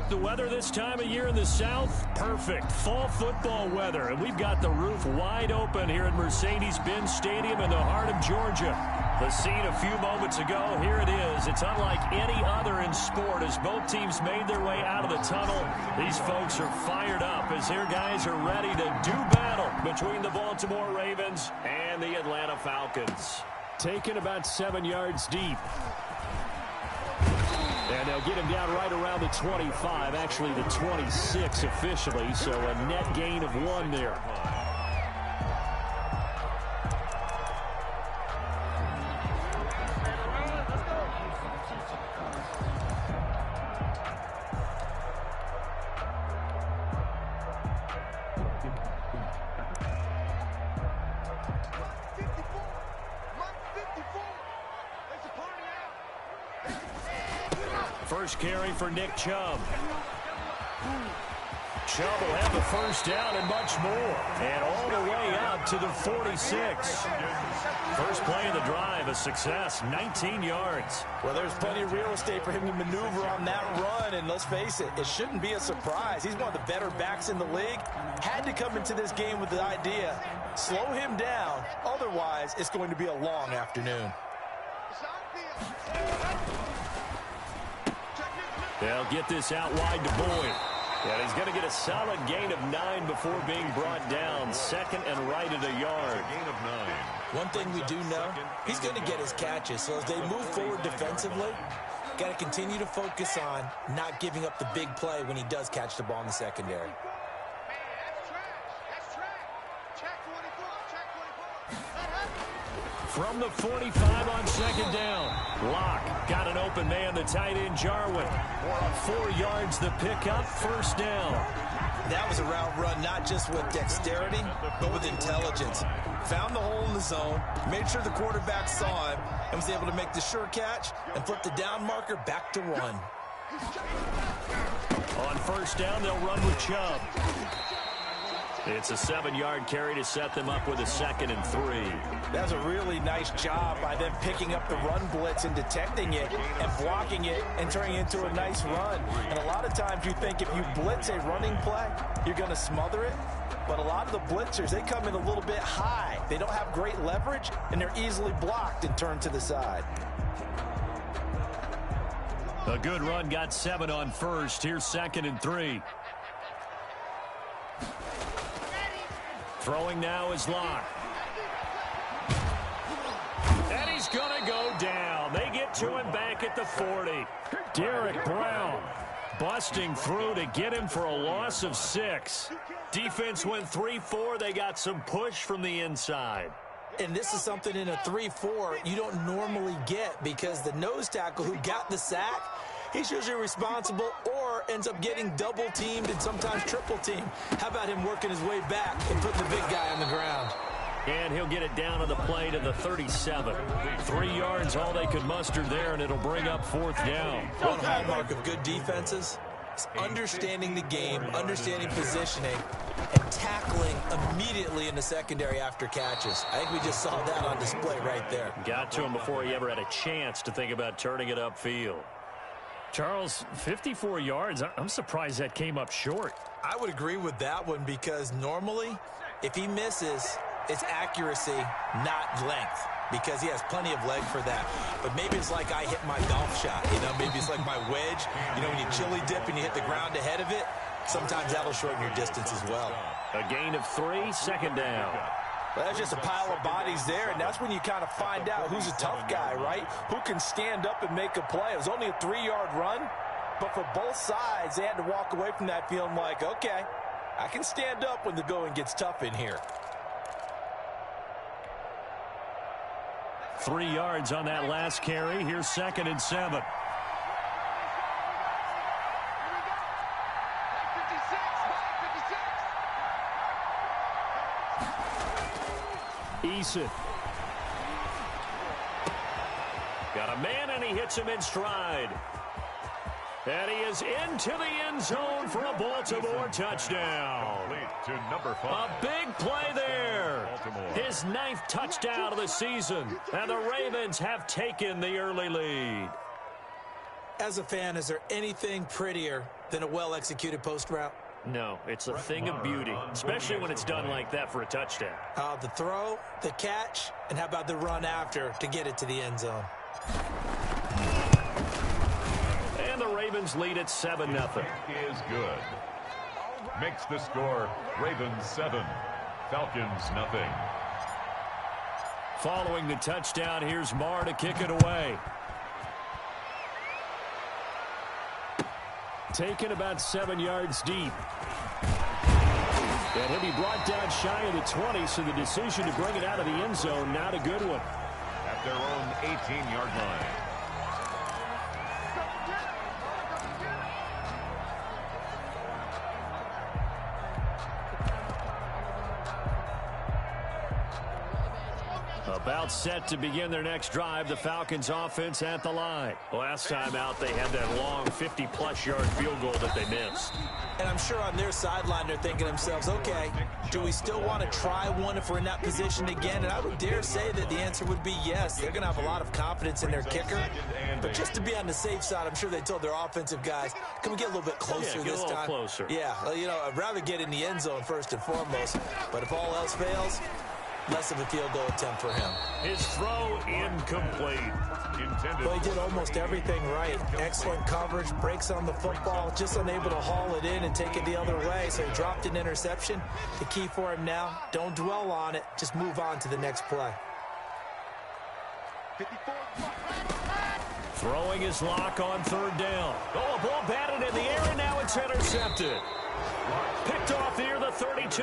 like the weather this time of year in the South? Perfect. Fall football weather. And we've got the roof wide open here at Mercedes-Benz Stadium in the heart of Georgia. The scene a few moments ago, here it is. It's unlike any other in sport as both teams made their way out of the tunnel. These folks are fired up as their guys are ready to do battle between the Baltimore Ravens and the Atlanta Falcons. Taken about 7 yards deep. And they'll get him down right around the 25, actually the 26 officially, so a net gain of 1 there. First carry for Nick Chubb. Chubb will have the first down and much more. And all the way up to the 46. First play of the drive, a success, 19 yards. Well, there's plenty of real estate for him to maneuver on that run. And let's face it, it shouldn't be a surprise. He's one of the better backs in the league. Had to come into this game with the idea, slow him down. Otherwise, it's going to be a long afternoon. They'll get this out wide to Boyd. And he's going to get a solid gain of 9 before being brought down. Second and right at a yard. Gain of 9. One thing we do know, he's going to get his catches. So as they move forward defensively, got to continue to focus on not giving up the big play when he does catch the ball in the secondary. From the 45 on second down. Locke got an open man, the tight end Jarwin. 4 yards the pickup, first down. That was a route run not just with dexterity, but with intelligence. Found the hole in the zone, made sure the quarterback saw him, and was able to make the sure catch and flip the down marker back to 1. On first down, they'll run with Chubb. It's a 7-yard carry to set them up with a 2nd and 3. That's a really nice job by them picking up the run blitz and detecting it and blocking it and turning it into a nice run. And a lot of times you think if you blitz a running play, you're going to smother it. But a lot of the blitzers, they come in a little bit high. They don't have great leverage, and they're easily blocked and turned to the side. A good run, got 7 on first. Here's 2nd and 3. Throwing now is Locke. And he's going to go down. They get to him back at the 40. Derek Brown busting through to get him for a loss of 6. Defense went 3-4. They got some push from the inside. And this is something in a 3-4 you don't normally get because the nose tackle who got the sack, he's usually responsible or ends up getting double-teamed and sometimes triple-teamed. How about him working his way back and putting the big guy on the ground? And he'll get it down to the play to the 37. 3 yards, all they could muster there, and it'll bring up 4th down. One hallmark of good defenses is understanding the game, understanding positioning, and tackling immediately in the secondary after catches. I think we just saw that on display right there. Got to him before he ever had a chance to think about turning it upfield. Charles, 54 yards. I'm surprised that came up short. I would agree with that one because normally, if he misses, it's accuracy, not length, because he has plenty of leg for that. But maybe it's like I hit my golf shot. Maybe it's like my wedge. When you chili dip and you hit the ground ahead of it, sometimes that'll shorten your distance as well. A gain of 3, 2nd down. Well, that's just a pile of bodies there, and that's when you kind of find out who's a tough guy, right? Who can stand up and make a play. It was only a 3-yard run, but for both sides, they had to walk away from that feeling like, okay, I can stand up when the going gets tough in here. 3 yards on that last carry. Here's 2nd and 7. Eason. Got a man, and he hits him in stride. And he is into the end zone for a Baltimore touchdown. To number 5. A big play there. His 9th touchdown of the season. And the Ravens have taken the early lead. As a fan, is there anything prettier than a well-executed post route? No, it's a thing of beauty, especially when it's done like that for a touchdown. The throw, the catch, and how about the run after to get it to the end zone? And the Ravens lead at 7-0. Is good. Makes the score Ravens 7, Falcons nothing. Following the touchdown, here's Marr to kick it away. Taken about 7 yards deep. And he'll be brought down shy of the 20, so the decision to bring it out of the end zone, not a good one. At their own 18-yard line. About set to begin their next drive, the Falcons offense at the line. Last time out, they had that long 50-plus yard field goal that they missed. And I'm sure on their sideline they're thinking to themselves, okay, do we still want to try one if we're in that position again? And I would dare say that the answer would be yes. They're going to have a lot of confidence in their kicker. But just to be on the safe side, I'm sure they told their offensive guys, can we get a little bit closer this time? Closer. Yeah, well, you know, I'd rather get in the end zone first and foremost. But if all else fails, less of a field goal attempt for him. His throw incomplete. Well, he did almost everything right. Excellent coverage, breaks on the football, just unable to haul it in and take it the other way, so he dropped an interception. The key for him now, don't dwell on it, just move on to the next play. Throwing his lock on third down. Oh, a ball batted in the air, and now it's intercepted. Picked off near the 32.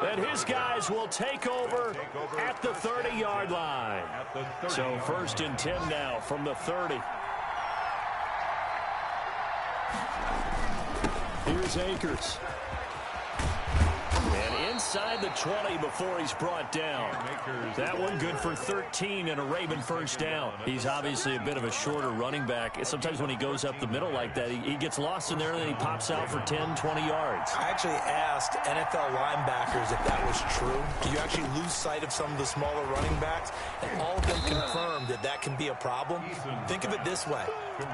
And his guys will take over at the 30-yard line. So 1st and 10 now from the 30. Here's Akers. And inside the 20 before he's brought down. That one good for 13 and a Raven first down. He's obviously a bit of a shorter running back. Sometimes when he goes up the middle like that, he gets lost in there and then he pops out for 10, 20 yards. I actually asked NFL linebackers if that was true. Do you actually lose sight of some of the smaller running backs? And all of them confirmed that that can be a problem. Think of it this way.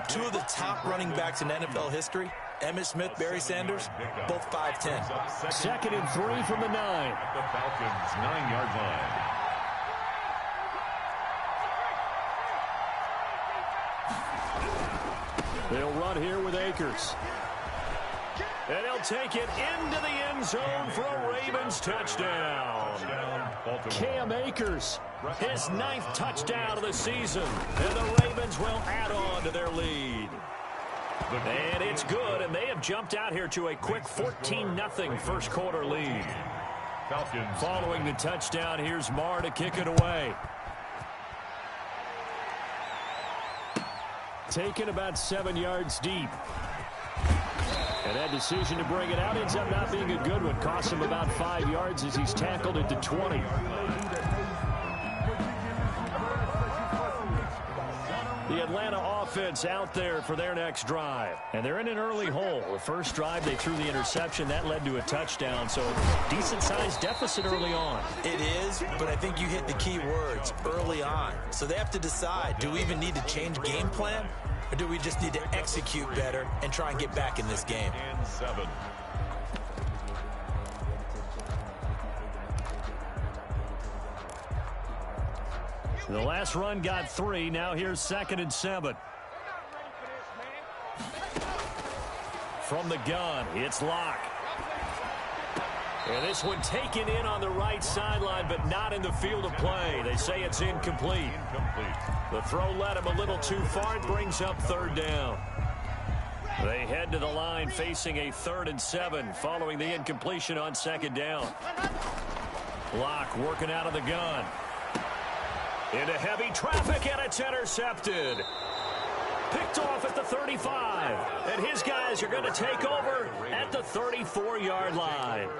2 of the top running backs in NFL history, Emmitt Smith, Barry Sanders, both 5'10". 2nd and 3 from the 9. At the Falcons' 9-yard line. They'll run here with Akers. And he'll take it into the end zone for a Ravens touchdown. Cam Akers, his 9th touchdown of the season. And the Ravens will add on to their lead. And it's good, and they have jumped out here to a quick 14-0 first quarter lead. Falcons. Following the touchdown, here's Marr to kick it away. Taken about 7 yards deep. And that decision to bring it out ends up not being a good one. Cost him about 5 yards as he's tackled at the 20. The Atlanta offense out there for their next drive. And they're in an early hole. The first drive, they threw the interception. That led to a touchdown. So decent-sized deficit early on. It is, but I think you hit the key words, early on. So they have to decide, do we even need to change game plan? Or do we just need to execute better and try and get back in this game? And 7. The last run got 3. Now here's 2nd and 7. From the gun, it's Locke. And this one taken in on the right sideline, but not in the field of play. They say it's incomplete. The throw led him a little too far. It brings up 3rd down. They head to the line facing a 3rd and 7 following the incompletion on 2nd down. Locke working out of the gun. Into heavy traffic, and it's intercepted. Picked off at the 35. And his guys are going to take over at the 34-yard line.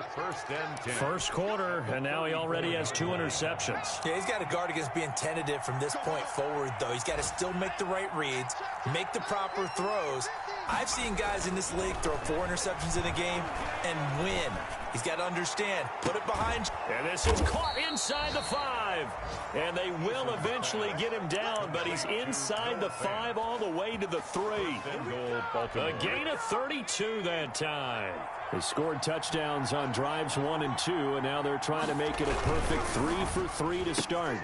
First quarter, and now he already has 2 interceptions. Yeah, he's got to guard against being tentative from this point forward, though. He's got to still make the right reads, make the proper throws. I've seen guys in this league throw 4 interceptions in a game and win. He's got to understand, put it behind. And this is caught inside the 5. drive. And they will eventually get him down, but he's inside the 5 all the way to the 3. A gain of 32 that time. They scored touchdowns on drives 1 and 2, and now they're trying to make it a perfect 3 for 3 to start.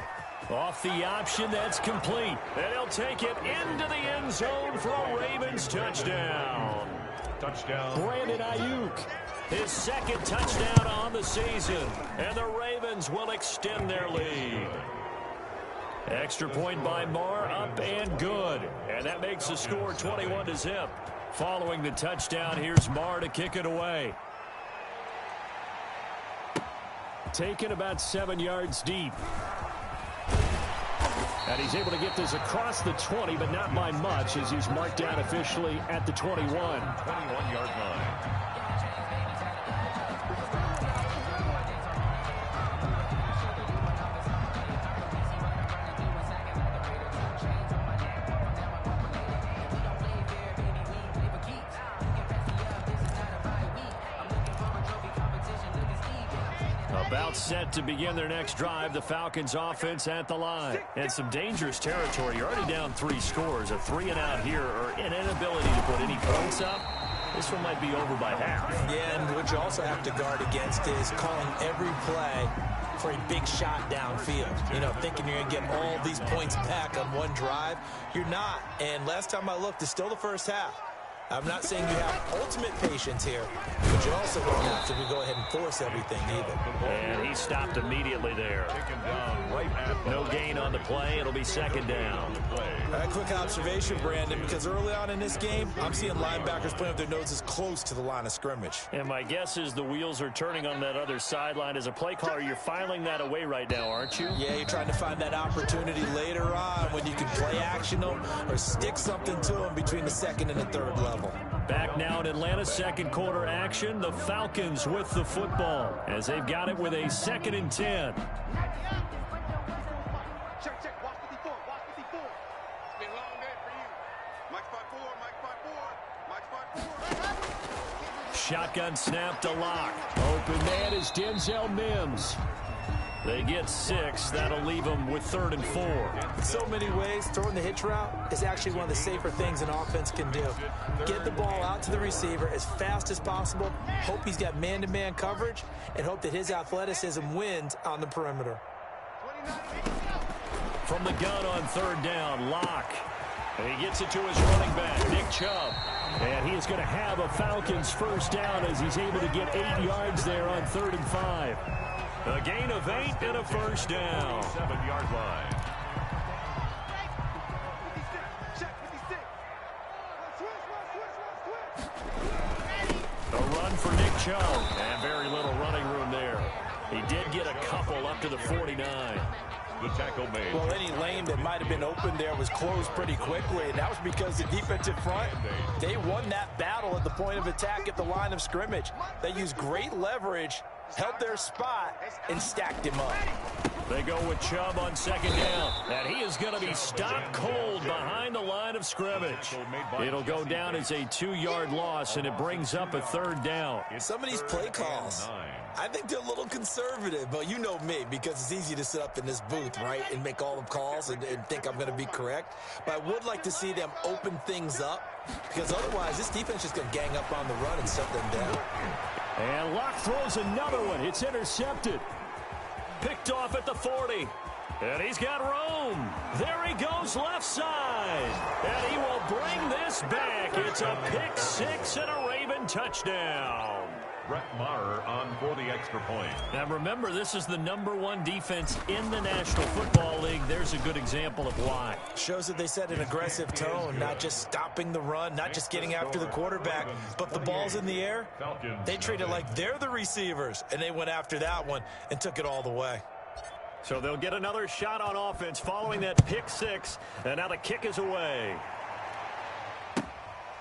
Off the option, that's complete. And he'll take it into the end zone for a Ravens touchdown. Touchdown. Brandon Ayuk, his second touchdown on the season. And the Ravens will extend their lead. Extra point by Marr, up and good. And that makes the score 21-0. Following the touchdown, here's Marr to kick it away. Taken about 7 yards deep. And he's able to get this across the 20, but not by much, as he's marked down officially at the 21. 21-yard line. About set to begin their next drive, the Falcons offense at the line. And some dangerous territory. You're already down 3 scores. A 3 and out here, or an inability to put any points up. This one might be over by half. Yeah, and what you also have to guard against is calling every play for a big shot downfield. You know, thinking you're going to get all these points back on one drive. You're not. And last time I looked, it's still the first half. I'm not saying you have ultimate patience here, but you also don't have to go ahead and force everything either. And he stopped immediately there. No gain on the play. It'll be second down. A quick observation, Brandon, because early on in this game, I'm seeing linebackers playing with their noses close to the line of scrimmage. And my guess is the wheels are turning on that other sideline. As a play caller, you're filing that away right now, aren't you? Yeah, you're trying to find that opportunity later on when you can play action them or stick something to them between the second and the third level. Back now in Atlanta, second quarter action. The Falcons with the football as they've got it with a 2nd and 10. Check. Watch 54. Watch 54. It's been a long day for you. Mike 5-4. Mike 5-4. Shotgun snap to Lock. Open man is Denzel Mims. They get 6. That'll leave them with 3rd and 4. In so many ways, throwing the hitch route is actually one of the safer things an offense can do. Get the ball out to the receiver as fast as possible, hope he's got man-to-man coverage, and hope that his athleticism wins on the perimeter. From the gun on 3rd down, Lock. And he gets it to his running back, Nick Chubb. And he is going to have a Falcons first down as he's able to get 8 yards there on 3rd and 5. A gain of 8 and a first down. 7-yard line. A run for Nick Chubb. And very little running room there. He did get a couple up to the 49. The tackle made. Well, any lane that might have been open there was closed pretty quickly, and that was because the defensive front, they won that battle at the point of attack at the line of scrimmage. They used great leverage, held their spot, and stacked him up. They go with Chubb on 2nd down. And he is going to be stopped cold behind the line of scrimmage. It'll go down as a 2-yard loss, and it brings up a 3rd down. Some of these play calls, I think they're a little conservative, but you know me, because it's easy to sit up in this booth, right, and make all the calls and think I'm going to be correct. But I would like to see them open things up, because otherwise this defense is going to gang up on the run and shut them down. And Locke throws another one. It's intercepted. Picked off at the 40. And he's got room. There he goes left side. And he will bring this back. It's a pick 6 and a Raven touchdown. Brett Maher on for the extra point. Now remember, this is the #1 defense in the National Football League. There's a good example of why. Shows that they set an aggressive tone, not just stopping the run, not just getting after the quarterback, but the ball's in the air. They treat it like they're the receivers, and they went after that one and took it all the way. So they'll get another shot on offense following that pick 6, and now the kick is away.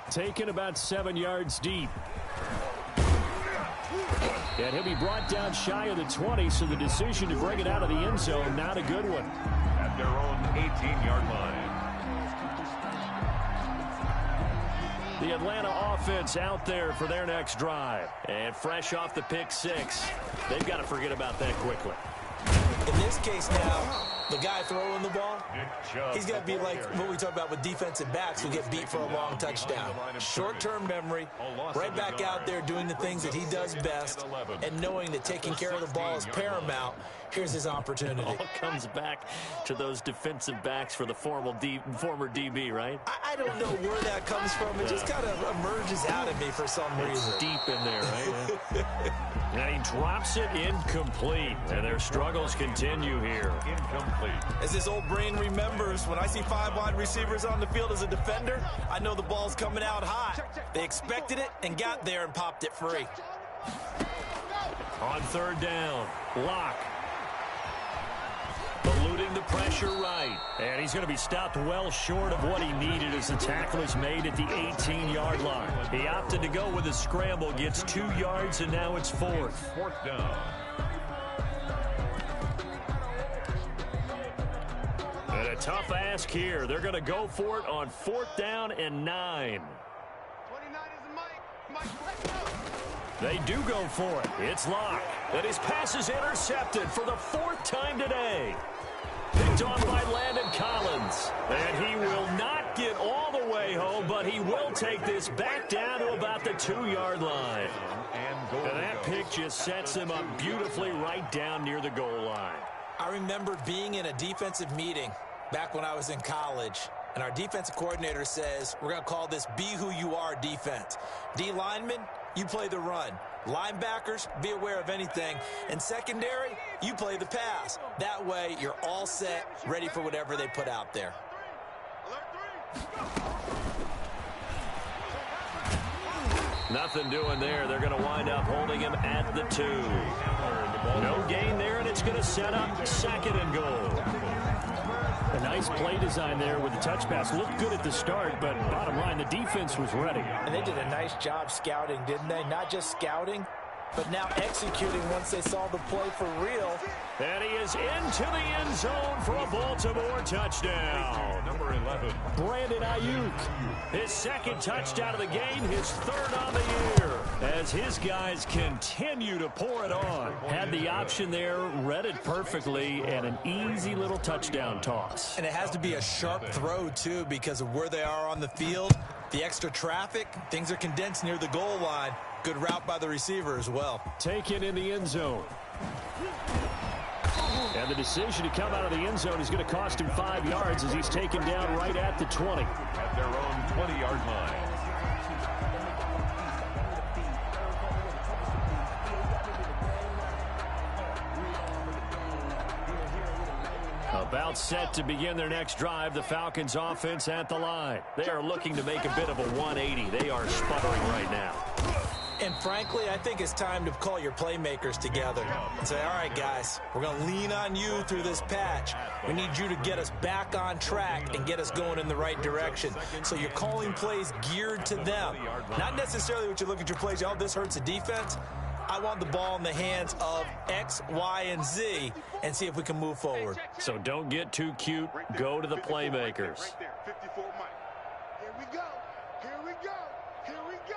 Taken about 7 yards deep. And he'll be brought down shy of the 20, so the decision to bring it out of the end zone, not a good one. At their own 18-yard line. The Atlanta offense out there for their next drive. And fresh off the pick 6, they've got to forget about that quickly. In this case now, the guy throwing the ball, he's got to be like what we talk about with defensive backs who get beat for a long touchdown. Short-term memory, right back out there doing the things that he does best, and knowing that taking care of the ball is paramount. Here's his opportunity. All comes back to those defensive backs for the former DB, right? I don't know where that comes from. It just kind of emerges out of me for some reason. It's deep in there, right? And he drops it incomplete. And their struggles continue here. Incomplete. As this old brain remembers, when I see 5 wide receivers on the field as a defender, I know the ball's coming out hot. They expected it and got there and popped it free. On third down, Locke. Eluding the pressure right. And he's going to be stopped well short of what he needed as the tackle is made at the 18-yard line. He opted to go with a scramble, gets 2 yards, and now it's fourth. Fourth down. And a tough ask here. They're going to go for it on 4th down and 9. 29 is Mike. Mike, let's go. They do go for it. It's Locke. And his pass is intercepted for the 4th time today. Picked on by Landon Collins. And he will not get all the way home, but he will take this back down to about the 2-yard line. And that pick just sets him up beautifully right down near the goal line. I remember being in a defensive meeting back when I was in college, and our defensive coordinator says, we're going to call this Be Who You Are defense. D linemen, you play the run. Linebackers, be aware of anything. And secondary, you play the pass. That way, you're all set, ready for whatever they put out there. Nothing doing there. They're going to wind up holding him at the 2. No gain there, and it's going to set up 2nd and goal. A nice play design there with the touch pass. Looked good at the start, but bottom line, the defense was ready. And they did a nice job scouting, didn't they? Not just scouting, but now executing once they saw the play for real. And he is into the end zone for a Baltimore touchdown. Number 11. Brandon Ayuk. His 2nd touchdown of the game, his 3rd on the year. As his guys continue to pour it on. Had the option there, read it perfectly, and an easy little touchdown toss. And it has to be a sharp throw, too, because of where they are on the field. The extra traffic, things are condensed near the goal line. Good route by the receiver as well. Taken in the end zone. And the decision to come out of the end zone is going to cost him 5 yards as he's taken down right at the 20. At their own 20-yard line. About set to begin their next drive, the Falcons offense at the line. They are looking to make a bit of a 180. They are sputtering right now. And frankly, I think it's time to call your playmakers together and say, all right, guys, we're going to lean on you through this patch. We need you to get us back on track and get us going in the right direction. So you're calling plays geared to them. Not necessarily what you look at your plays, oh, this hurts the defense. I want the ball in the hands of X, Y, and Z and see if we can move forward. So don't get too cute. Go to the playmakers. Right there, 54 Mike. Here we go. Here we go. Here we go.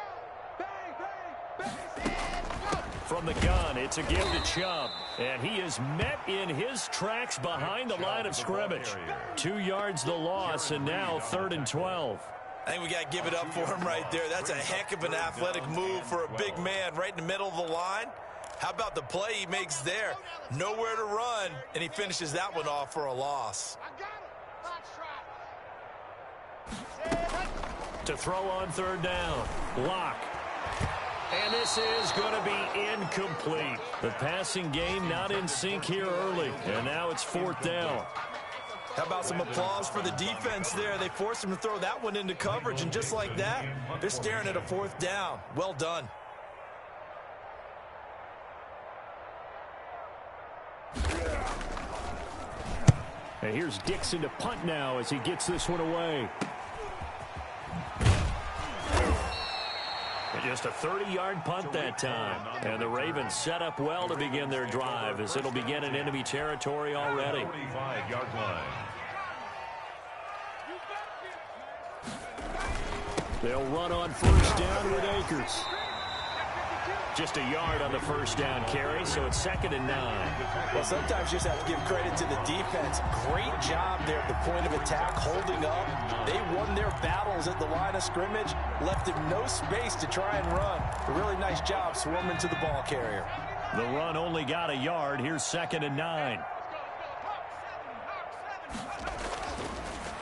Bang, bang, bang. From the gun, it's a give to Chubb. And he is met in his tracks behind the line of scrimmage. 2 yards the loss, and now 3rd and 12. I think we got to give it up for him right there. That's a heck of an athletic move for a big man right in the middle of the line. How about the play he makes there? Nowhere to run, and he finishes that one off for a loss. I got him. To throw on 3rd down, Locke. And this is going to be incomplete. The passing game not in sync here early, and now it's 4th down. How about some applause for the defense there? They forced him to throw that one into coverage, and just like that, they're staring at a 4th down. Well done. And here's Dixon to punt now as he gets this one away. And just a 30-yard punt that time. And the Ravens set up well to begin their drive as it'll begin in enemy territory already. 45-yard line. They'll run on 1st down with Akers. Just a yard on the first down carry, so it's 2nd and 9. Well, sometimes you just have to give credit to the defense. Great job there at the point of attack, holding up. They won their battles at the line of scrimmage, left him no space to try and run. A really nice job swarming to the ball carrier. The run only got a yard. Here's 2nd and 9.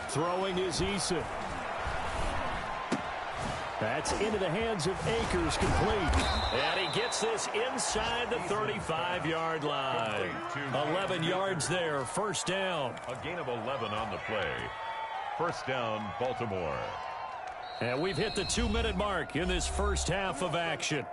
Throwing is Eason. That's into the hands of Akers, complete. And he gets this inside the 35-yard line. 11 yards there, first down. A gain of 11 on the play. First down, Baltimore. And we've hit the 2-minute mark in this first half of action.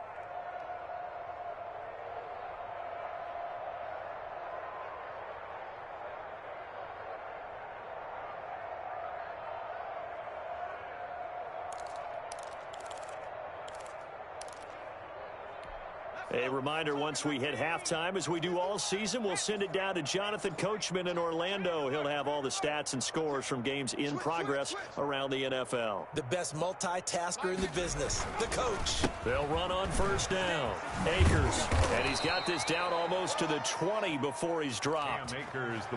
A reminder, once we hit halftime, as we do all season, we'll send it down to Jonathan Coachman in Orlando. He'll have all the stats and scores from games in progress around the NFL. The best multitasker in the business, the coach. They'll run on first down. Akers, and he's got this down almost to the 20 before he's dropped.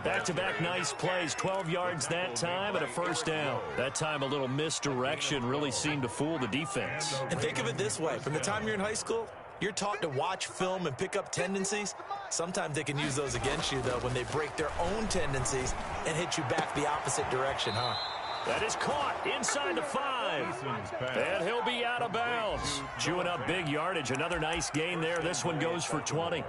Back-to-back nice plays, 12 yards that time and a first down. That time a little misdirection really seemed to fool the defense. And think of it this way, from the time you're in high school, you're taught to watch film and pick up tendencies. Sometimes they can use those against you, though, when they break their own tendencies and hit you back the opposite direction, huh? That is caught inside the 5. And he'll be out of bounds. Chewing up big yardage. Another nice gain there. This one goes for 20.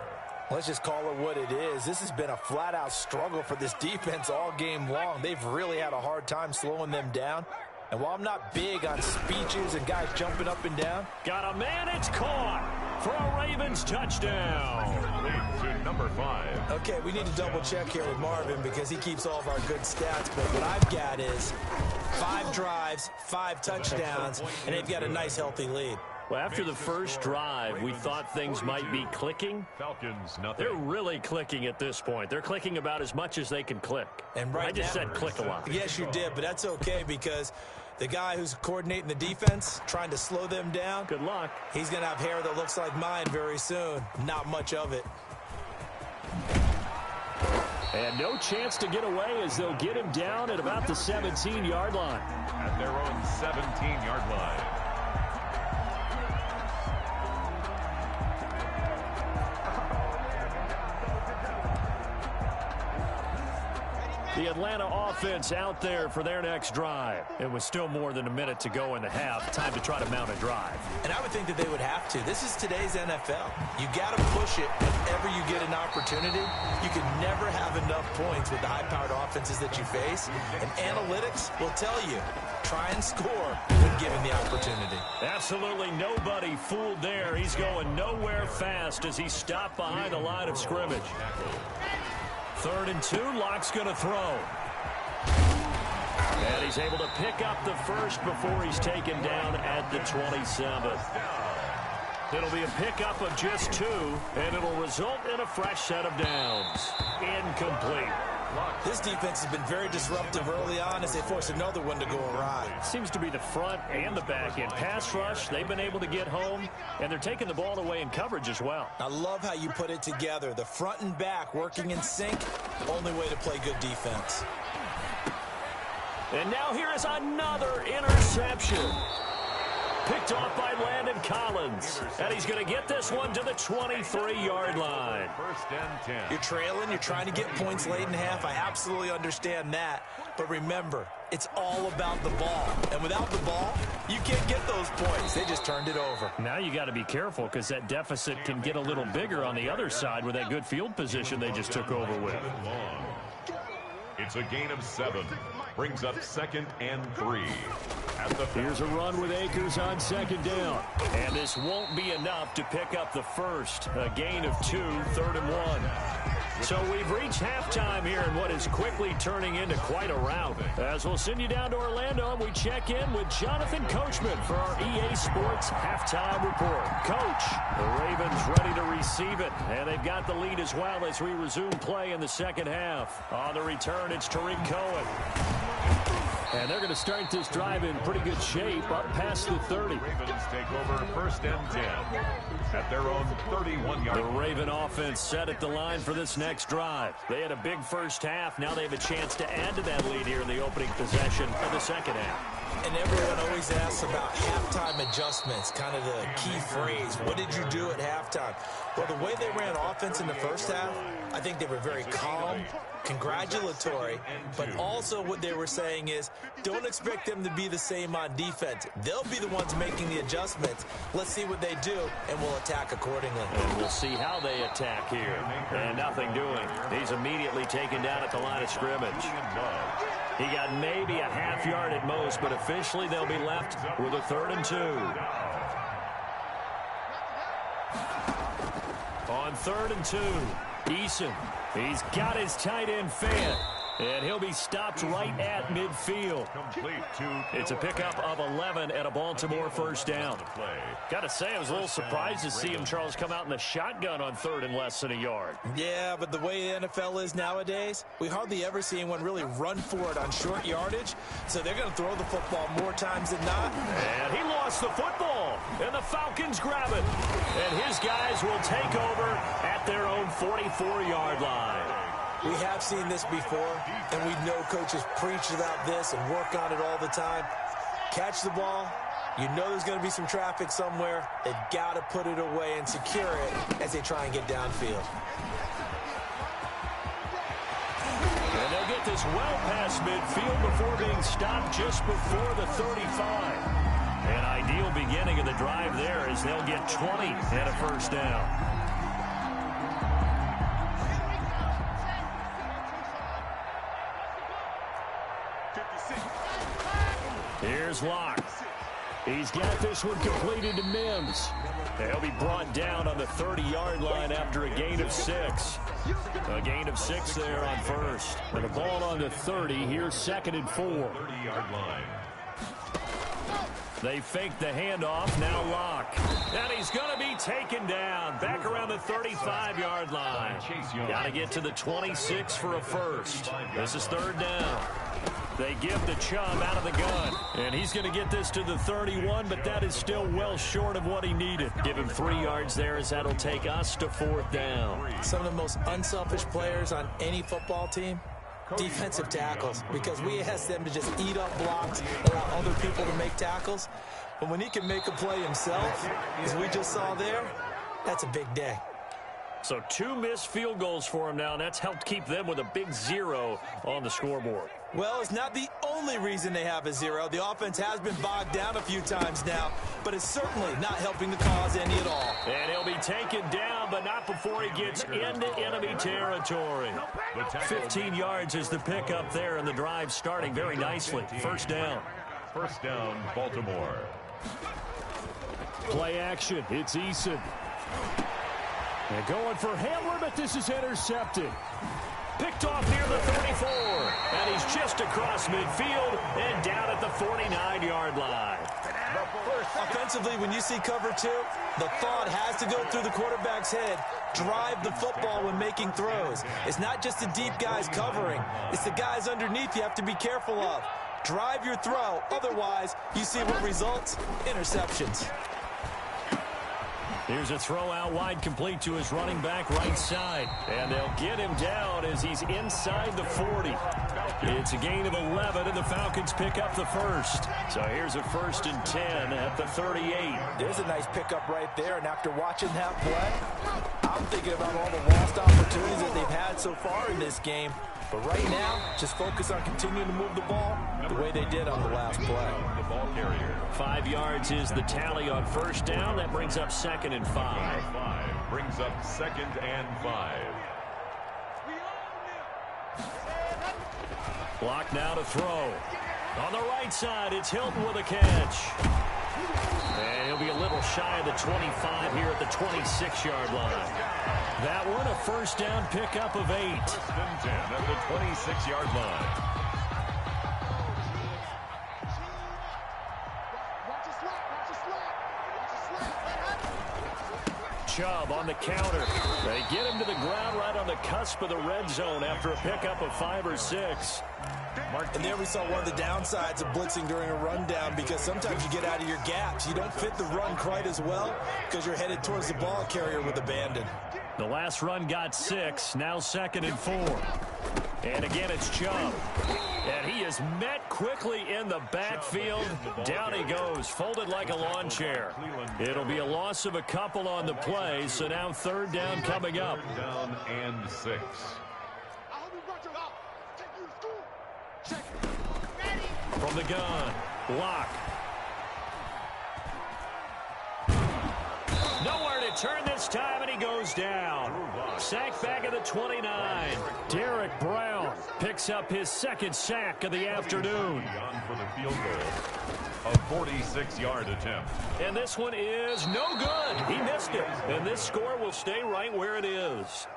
Let's just call it what it is. This has been a flat-out struggle for this defense all game long. They've really had a hard time slowing them down. And while I'm not big on speeches and guys jumping up and down. Got a man, it's caught for a Ravens touchdown. To number 5. Okay, we need to double check here with Marvin because he keeps all of our good stats. But what I've got is 5 drives, 5 touchdowns, and they've got a nice healthy lead. Well, after the first drive, we thought things might be clicking. Falcons, nothing. They're really clicking at this point. They're clicking about as much as they can click. And right I just said click a lot. Yes, you did, but that's okay because the guy who's coordinating the defense, trying to slow them down. Good luck. He's going to have hair that looks like mine very soon. Not much of it. And no chance to get away as they'll get him down at about the 17-yard line. At their own 17-yard line. The Atlanta offense out there for their next drive. It was still more than a minute to go in the half. Time to try to mount a drive. And I would think that they would have to. This is today's NFL. You got to push it whenever you get an opportunity. You can never have enough points with the high-powered offenses that you face. And analytics will tell you, try and score when given the opportunity. Absolutely nobody fooled there. He's going nowhere fast as he stopped behind the line of scrimmage. 3rd and 2, Locke's going to throw. And he's able to pick up the first before he's taken down at the 27. It'll be a pickup of just 2, and it'll result in a fresh set of downs. Incomplete. This defense has been very disruptive early on as they force another one to go awry. Seems to be the front and the back end. Pass rush, they've been able to get home, and they're taking the ball away in coverage as well. I love how you put it together. The front and back working in sync, only way to play good defense. And now here is another interception. Picked off by Landon Collins. And he's going to get this one to the 23-yard line. 1st and 10. You're trailing. You're trying to get points late in half. I absolutely understand that. But remember, it's all about the ball. And without the ball, you can't get those points. They just turned it over. Now you got to be careful because that deficit can get a little bigger on the other side with that good field position they just took over with. It's a gain of 7. Brings up 2nd and 3. Here's a run with Akers on 2nd down. And this won't be enough to pick up the first. A gain of 2, 3rd and 1. So we've reached halftime here in what is quickly turning into quite a rout. As we'll send you down to Orlando and we check in with Jonathan Coachman for our EA Sports Halftime Report. Coach, the Ravens ready to receive it. And they've got the lead as well as we resume play in the second half. On the return, it's Tariq Cohen. And they're going to start this drive in pretty good shape, up past the 30. Ravens take over 1st and 10 at their own 31-yard. The Raven offense set at the line for this next drive. They had a big first half. Now they have a chance to add to that lead here in the opening possession of the second half. And everyone always asks about halftime adjustments, kind of the key phrase. What did you do at halftime? Well, the way they ran offense in the first half, I think they were very calm, congratulatory, but also what they were saying is don't expect them to be the same on defense. They'll be the ones making the adjustments. Let's see what they do, and we'll attack accordingly. And we'll see how they attack here. And nothing doing. He's immediately taken down at the line of scrimmage. He got maybe a half yard at most, but officially they'll be left with a 3rd and 2. On 3rd and 2, Eason. He's got his tight end Fant. And he'll be stopped right at midfield. It's a pickup of 11 and a Baltimore first down. Got to say, I was a little surprised to see him, Charles, come out in the shotgun on 3rd and less than a yard. Yeah, but the way the NFL is nowadays, we hardly ever see anyone really run for it on short yardage. So they're going to throw the football more times than not. And he lost the football. And the Falcons grab it. And his guys will take over at their own 44-yard line. We have seen this before, and we know coaches preach about this and work on it all the time. Catch the ball. You know there's going to be some traffic somewhere. They've got to put it away and secure it as they try and get downfield. And they'll get this well past midfield before being stopped just before the 35. An ideal beginning of the drive there as they'll get 20 and a first down. Here's Locke. He's got this one completed to Mims. He'll be brought down on the 30-yard line after a gain of 6. A gain of 6 there on first. And the ball on the 30. Here's 2nd and 4. 30-yard line. They fake the handoff. Now Locke. And he's going to be taken down. Back around the 35-yard line. Got to get to the 26 for a first. This is 3rd down. They give the Chubb out of the gun. And he's going to get this to the 31, but that is still well short of what he needed. Give him 3 yards there as that'll take us to 4th down. Some of the most unselfish players on any football team, defensive tackles, because we ask them to just eat up blocks, allow other people to make tackles. But when he can make a play himself, as we just saw there, that's a big day. So 2 missed field goals for him now, and that's helped keep them with a big 0 on the scoreboard. Well, it's not the only reason they have a 0. The offense has been bogged down a few times now, but it's certainly not helping the cause any at all. And he'll be taken down, but not before he gets into enemy territory. 15 yards is the pickup there, and the drive starting very nicely. First down. First down, Baltimore. Play action. It's Eason. And going for Hamler, but this is intercepted. Picked off near the 34. And he's just across midfield and down at the 49-yard line. Offensively, when you see cover 2, the thought has to go through the quarterback's head. Drive the football when making throws. It's not just the deep guys covering. It's the guys underneath you have to be careful of. Drive your throw. Otherwise, you see what results? Interceptions. Here's a throw out wide, complete to his running back right side. And they'll get him down as he's inside the 40. It's a gain of 11, and the Falcons pick up the first. So here's a 1st and 10 at the 38. There's a nice pickup right there, and after watching that play, I'm thinking about all the lost opportunities that they've had so far in this game. But right now, just focus on continuing to move the ball the way they did on the last play. The ball carrier. 5 yards is the tally on first down. That brings up 2nd and 5. Brings up 2nd and 5. Block now to throw. On the right side, it's Hilton with a catch. And he'll be a little shy of the 25 here at the 26-yard line. That one, a first down pickup of 8. 1st and 10 at the 26-yard line. Chubb on the counter. They get him to the ground right on the cusp of the red zone after a pickup of 5 or 6. And there we saw one of the downsides of blitzing during a rundown, because sometimes you get out of your gaps. You don't fit the run quite as well because you're headed towards the ball carrier with abandon. The last run got 6, now 2nd and 4. And again, it's Chubb. And he is met quickly in the backfield. Down he goes, folded like a lawn chair. It'll be a loss of a couple on the play, so now 3rd down coming up. 3rd down and 6. From the gun, Locke. Nowhere to turn this time, and he goes down. Sack back at the 29. Derek Brown picks up his 2nd sack of the afternoon. On for the field goal. A 46-yard attempt. And this one is no good. He missed it. And this score will stay right where it is.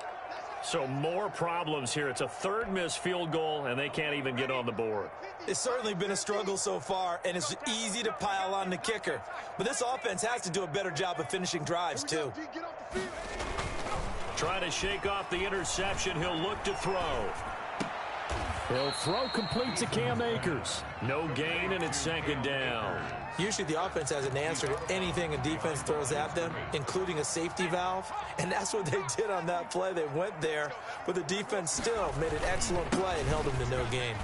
So more problems here. It's a 3rd missed field goal, and they can't even get on the board. It's certainly been a struggle so far, and it's easy to pile on the kicker. But this offense has to do a better job of finishing drives, too. Trying to shake off the interception. He'll look to throw. He'll throw complete to Cam Akers. No gain, and it's 2nd down. Usually the offense has an answer to anything a defense throws at them, including a safety valve. And that's what they did on that play. They went there, but the defense still made an excellent play and held them to no gain.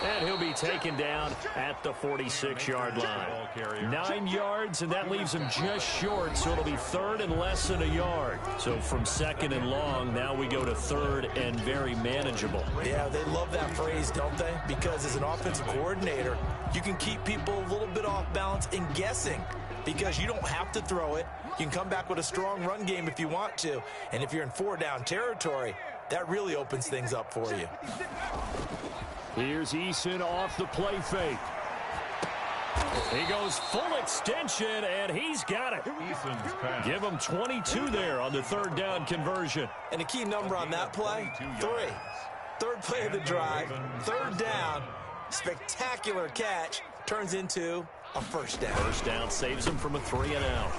And he'll be taken down at the 46-yard line. 9 yards, and that leaves him just short, so it'll be 3rd and less than a yard. So from 2nd and long, now we go to 3rd and very manageable. Yeah, they love that phrase, don't they? Because as an offensive coordinator, you can keep people a little bit off balance and guessing, because you don't have to throw it. You can come back with a strong run game if you want to. And if you're in 4-down territory, that really opens things up for you. Here's Eason off the play fake. He goes full extension, and he's got it. Eason's pass. Give him 22 there on the 3rd down conversion. And a key number on that play, 3. 3rd play of the drive, 3rd down, spectacular catch, turns into a 1st down. 1st down saves him from a 3-and-out.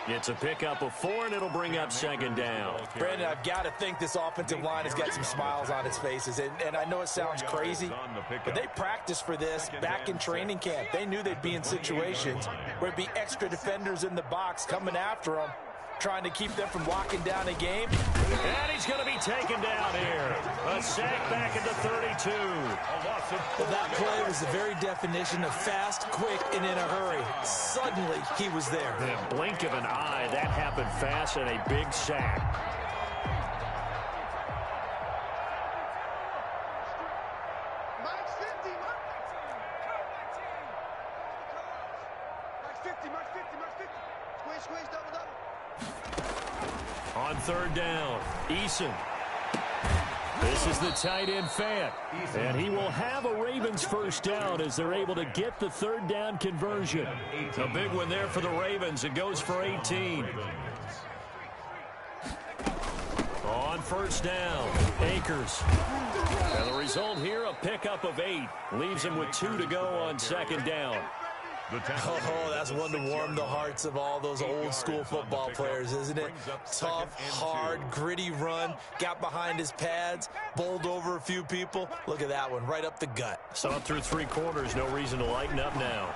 It's a pickup of 4, and it'll bring up 2nd down. Brandon, I've got to think this offensive line has got some smiles on its faces. And I know it sounds crazy, but they practiced for this back in training camp. They knew they'd be in situations where it'd be extra defenders in the box coming after them, trying to keep them from locking down a game. And he's going to be taken down here. A sack back at the 32. Well, that play was the very definition of fast, quick, and in a hurry. Suddenly, he was there. In a blink of an eye, that happened fast, and a big sack. On 3rd down, Eason. This is the tight end Fant, and he will have a Ravens 1st down as they're able to get the 3rd down conversion. A big one there for the Ravens. It goes for 18. On 1st down, Akers. And the result here, a pickup of 8. Leaves him with 2 to go on 2nd down. Oh, that's one to warm the hearts of all those old school football players, isn't it? Tough, hard, gritty run, got behind his pads, bowled over a few people. Look at that one, right up the gut. Saw it through 3 quarters, no reason to lighten up now.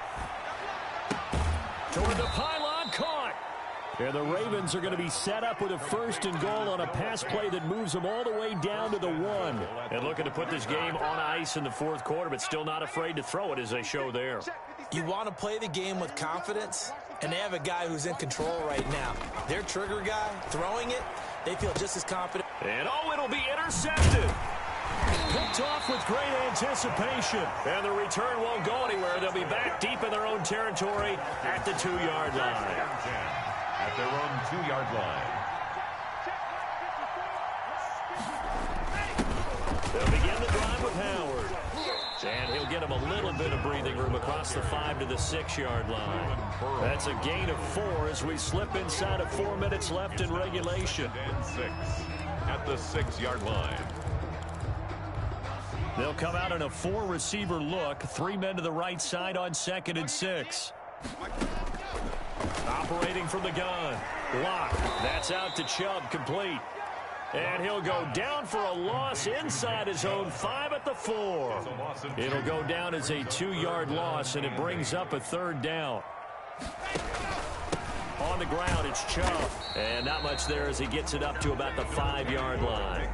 Toward the pylon, caught. And the Ravens are going to be set up with a 1st and goal on a pass play that moves them all the way down to the 1. And looking to put this game on ice in the 4th quarter, but still not afraid to throw it as they show there. You want to play the game with confidence, and they have a guy who's in control right now. Their trigger guy, throwing it, they feel just as confident. And oh, it'll be intercepted. Picked off with great anticipation. And the return won't go anywhere. They'll be back deep in their own territory at the 2-yard line. At their own 2-yard line. They'll begin the drive with Howard. And he'll get him a little bit of breathing room across the 5 to the 6-yard line. That's a gain of 4 as we slip inside of 4 minutes left in regulation. And 6 at the 6-yard line. They'll come out in a 4-receiver look. 3 men to the right side on 2nd and 6. Operating from the gun. Lock. That's out to Chubb, complete. And he'll go down for a loss inside his own 5 at the 4. It'll go down as a 2-yard loss, and it brings up a 3rd down. On the ground, it's Chubb. And not much there as he gets it up to about the 5-yard line.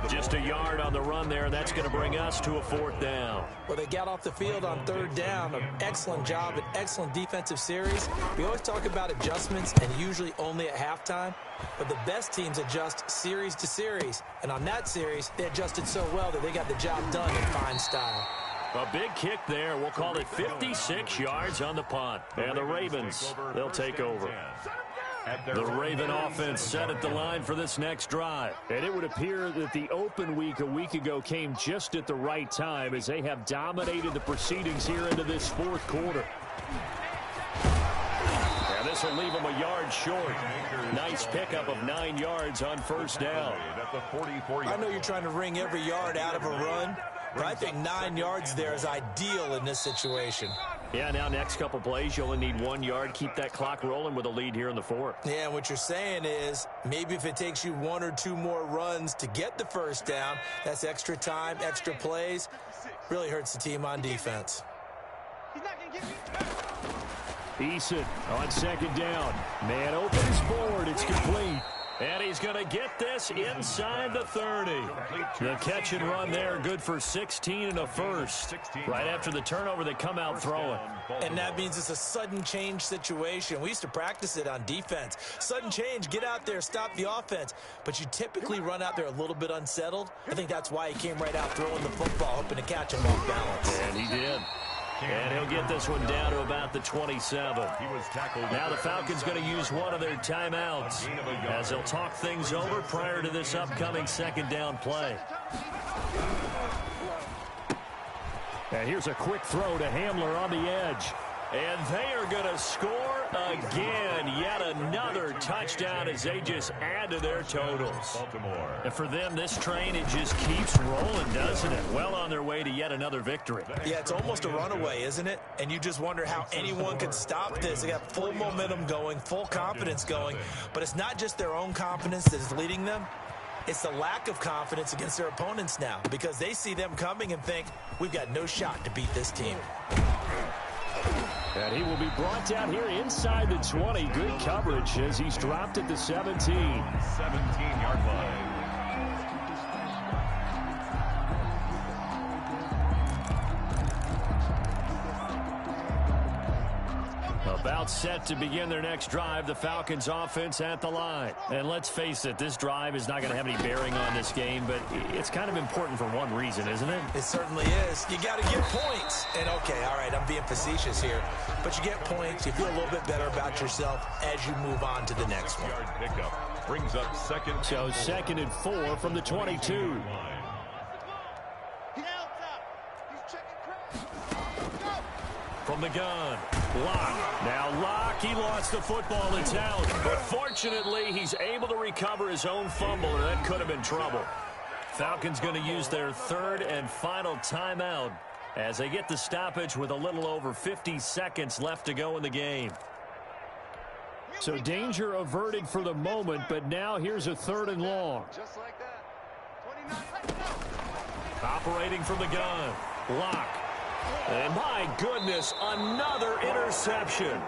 Just a yard on the run there, and that's going to bring us to a 4th down. Well, they got off the field on 3rd down. An excellent job, an excellent defensive series. We always talk about adjustments, and usually only at halftime. But the best teams adjust series to series. And on that series, they adjusted so well that they got the job done in fine style. A big kick there. We'll call it 56 yards on the punt. And the Ravens, they'll take over. The Raven offense set at the line for this next drive. And it would appear that the open week a week ago came just at the right time as they have dominated the proceedings here into this 4th quarter. And this will leave them a yard short. Nice pickup of 9 yards on 1st down. I know you're trying to wring every yard out of a run, but I think 9 yards there is ideal in this situation. Yeah, now next couple plays, you only need 1 yard. Keep that clock rolling with a lead here in the 4th. Yeah, and what you're saying is maybe if it takes you 1 or 2 more runs to get the 1st down, that's extra time, extra plays. Really hurts the team on defense. Eason on 2nd down. Man opens forward. It's complete. And he's going to get this inside the 30. The catch and run there, good for 16 and a 1st. Right after the turnover, they come out throwing. And that means it's a sudden change situation. We used to practice it on defense. Sudden change, get out there, stop the offense. But you typically run out there a little bit unsettled. I think that's why he came right out throwing the football, hoping to catch him off balance. And he did. And he'll get this one down to about the 27. Now the Falcons going to use one of their timeouts as they'll talk things over prior to this upcoming 2nd down play. And here's a quick throw to Hamler on the edge. And they are going to score again. Yet another touchdown as they just add to their totals. And for them, this train, it just keeps rolling, doesn't it? Well on their way to yet another victory. Yeah, it's almost a runaway, isn't it? And you just wonder how anyone could stop this. They got full momentum going, full confidence going. But it's not just their own confidence that is leading them. It's the lack of confidence against their opponents now because they see them coming and think, we've got no shot to beat this team. And he will be brought down here inside the 20. Good coverage as he's dropped at the 17. 17-yard line. About set to begin their next drive, the Falcons offense at the line. And let's face it, this drive is not going to have any bearing on this game, but it's kind of important for one reason, isn't it? It certainly is. You got to get points. And okay, all right, I'm being facetious here, but you get points, you feel a little bit better about yourself as you move on to the next one. Pickup brings up 2nd. So 2nd and 4 from the 22. From the gun, Lock. Now Lock, he lost the football. It's out. But fortunately, he's able to recover his own fumble, and that could have been trouble. Falcons going to use their 3rd and final timeout as they get the stoppage with a little over 50 seconds left to go in the game. So danger averted for the moment, but now here's a 3rd and long. Just like that. 29. Operating from the gun, Lock. And my goodness, another interception.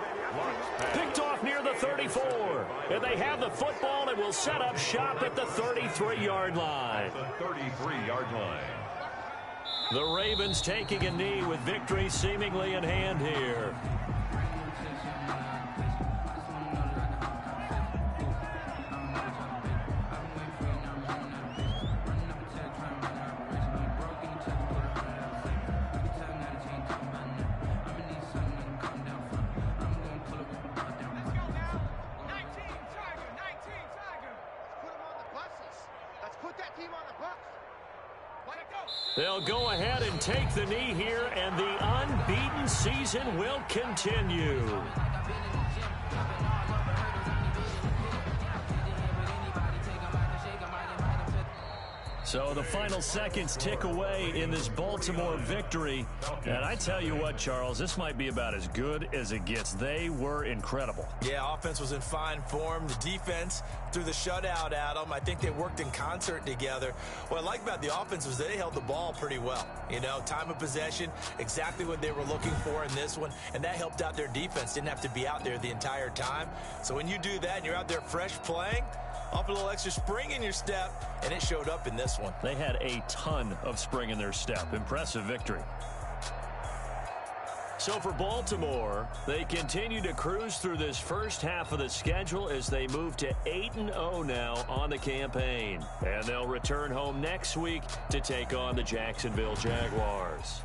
Picked off near the 34. And they have the football and will set up shop at the 33-yard line. The 33-yard line. The Ravens taking a knee with victory seemingly in hand here. They'll go ahead and take the knee here, and the unbeaten season will continue. So the final seconds tick away in this Baltimore victory. And I tell you what, Charles, this might be about as good as it gets. They were incredible. Yeah, offense was in fine form. The defense threw the shutout at them. I think they worked in concert together. What I like about the offense was they held the ball pretty well. You know, time of possession, exactly what they were looking for in this one. And that helped out their defense. Didn't have to be out there the entire time. So when you do that and you're out there fresh playing, off a little extra spring in your step, and it showed up in this one. They had a ton of spring in their step. Impressive victory. So for Baltimore, they continue to cruise through this first half of the schedule as they move to 8-0 now on the campaign. And they'll return home next week to take on the Jacksonville Jaguars.